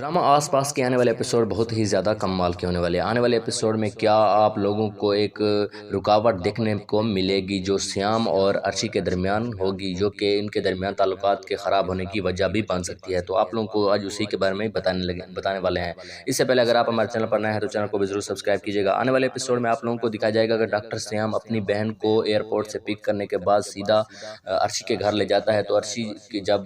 Drama आस-पास के आने वाले एपिसोड बहुत ही ज़्यादा कमाल के होने वाले हैं। आने वाले एपिसोड में क्या आप लोगों को एक रुकावट देखने को मिलेगी जो श्याम और अर्शी के दरमियान होगी, जो कि इनके दरमियान ताल्लुकात के ख़राब होने की वजह भी बन सकती है। तो आप लोगों को आज उसी के बारे में बताने वाले हैं। इससे पहले अगर आप हमारे चैनल पर नए हैं तो चैनल को भी ज़रूर सब्सक्राइब कीजिएगा। आने वाले एपिसोड में आप लोगों को दिखाया जाएगा कि डॉक्टर श्याम अपनी बहन को एयरपोर्ट से पिक करने के बाद सीधा अर्शी के घर ले जाता है। तो अर्शी की जब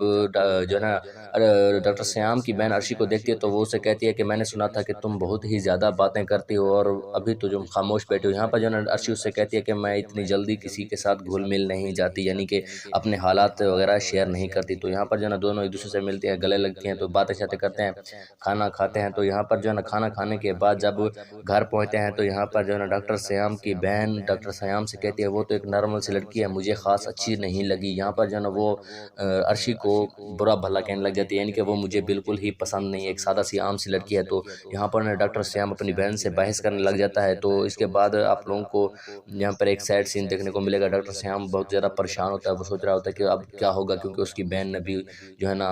जो है ना डॉक्टर श्याम की बहन अर्शी को देखती है तो वो उसे कहती है कि मैंने सुना था कि तुम बहुत ही ज़्यादा बातें करती हो और अभी तो जो खामोश बैठे हो। यहाँ पर जो है ना अर्शी उससे कहती है कि मैं इतनी जल्दी किसी के साथ घुल मिल नहीं जाती, यानी कि अपने हालात वगैरह शेयर नहीं करती। तो यहाँ पर जो है ना दोनों एक दूसरे से मिलते हैं, गले लगती हैं, तो बातें शातें करते हैं, खाना खाते हैं। तो यहाँ पर जो है ना खाना खाने के बाद जब घर पहुँचते हैं तो यहाँ पर जो है ना डॉक्टर श्याम की बहन डॉक्टर श्याम से कहती है वो तो एक नॉर्मल सी लड़की है, मुझे ख़ास अच्छी नहीं लगी। यहाँ पर जो है ना वो अर्शी को बुरा भला कहने लग जाती है, यानी कि वो मुझे बिल्कुल ही पसंद नहीं है, एक सादा सी आम सी लड़की है। तो यहाँ पर ना डॉक्टर श्याम अपनी बहन से बहस करने लग जाता है। तो इसके बाद आप लोगों को यहाँ पर एक सैड सीन देखने को मिलेगा। डॉक्टर श्याम बहुत ज़्यादा परेशान होता है, वो सोच रहा होता है कि अब क्या होगा, क्योंकि उसकी बहन ने भी जो है ना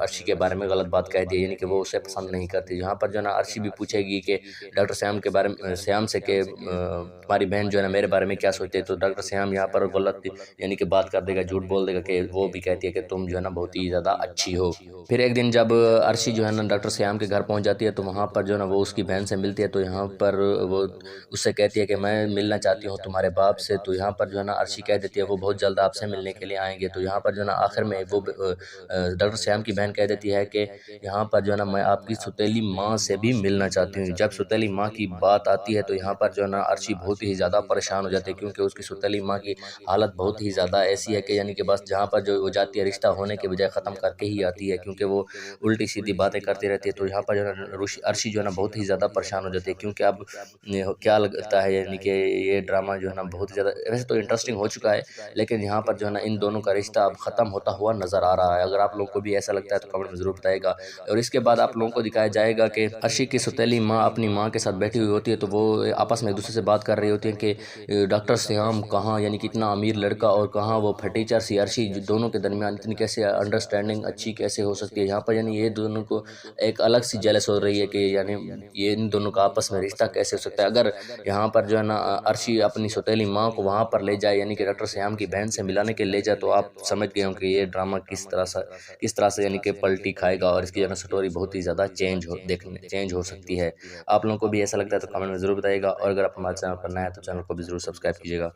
अर्शी के बारे में गलत बात कह दी, यानी कि वो उसे पसंद नहीं करती। यहाँ पर जो है ना अर्शी भी पूछेगी कि डॉक्टर श्याम के बारे में श्याम से कि तुम्हारी बहन जो है ना मेरे बारे में क्या सोचती है। तो डॉक्टर श्याम यहाँ पर गलत यानी कि बात कर देगा, झूठ बोल देगा कि वो भी कहती है कि तुम जो है ना बहुत ही ज़्यादा अच्छी हो। फिर एक दिन जब अर्शी जो है ना डॉक्टर श्याम के घर पहुंच जाती है तो वहाँ पर जो है ना वो उसकी बहन से मिलती है। तो यहाँ पर वो उससे कहती है कि मैं मिलना चाहती हूँ तुम्हारे बाप से। तो यहाँ पर जो है ना अर्शी कह देती है वो बहुत जल्द आपसे मिलने के लिए आएंगे। तो यहाँ पर जो है ना आखिर में वो डॉक्टर श्याम की बहन कह देती है कि यहाँ पर जो है ना मैं आपकी सौतेली माँ से भी मिलना चाहती हूँ। जब सौतेली माँ की बात आती है तो यहाँ पर जो है ना अर्शी बहुत ही ज़्यादा परेशान हो जाती है, क्योंकि उसकी सौतेली माँ की हालत बहुत ही ज़्यादा ऐसी है कि यानी कि बस जहाँ पर जो वो जाती है रिश्ता होने के बजाय ख़त्म करके ही आती है, क्योंकि वो उल्टी सीधी बातें करती रहती है। तो यहाँ पर जो है ना अर्शी जो है ना बहुत ही ज़्यादा परेशान हो जाती है, क्योंकि अब क्या लगता है यानी कि ये ड्रामा जो है ना बहुत ही ज़्यादा वैसे तो इंटरेस्टिंग हो चुका है, लेकिन यहाँ पर जो है ना इन दोनों का रिश्ता अब ख़त्म होता हुआ नज़र आ रहा है। अगर आप लोगों को भी ऐसा लगता है तो कमेंट में ज़रूर बताइएगा। और इसके बाद आप लोगों को दिखाया जाएगा कि अर्शी की सौतेली माँ अपनी माँ के साथ बैठी हुई होती है, तो वो आपस में एक दूसरे से बात कर रही होती है कि डॉक्टर श्याम कहाँ, यानी कि इतना अमीर लड़का और कहाँ वो फटीचर सी अर्शी, दोनों के दरमियान इतनी कैसे अंडरस्टैंडिंग अच्छी कैसे हो सकती है। यहाँ पर यानी ये दोनों को एक अलग सी जेलस हो रही है कि यानी ये इन दोनों का आपस में रिश्ता कैसे हो सकता है। अगर यहाँ पर जो है ना अर्शी अपनी सौतेली माँ को वहाँ पर ले जाए, यानी कि डॉक्टर श्याम की बहन से मिलाने के ले जाए, तो आप समझ गए होंगे ये ड्रामा किस तरह से यानी कि पलटी खाएगा और इसकी जो है ना स्टोरी बहुत ही ज़्यादा चेंज हो सकती है। आप लोगों को भी ऐसा लगता है तो कमेंट में ज़रूर बताइएगा, और अगर आप हमारे चैनल पर नए हैं तो चैनल को भी ज़रूर सब्सक्राइब कीजिएगा।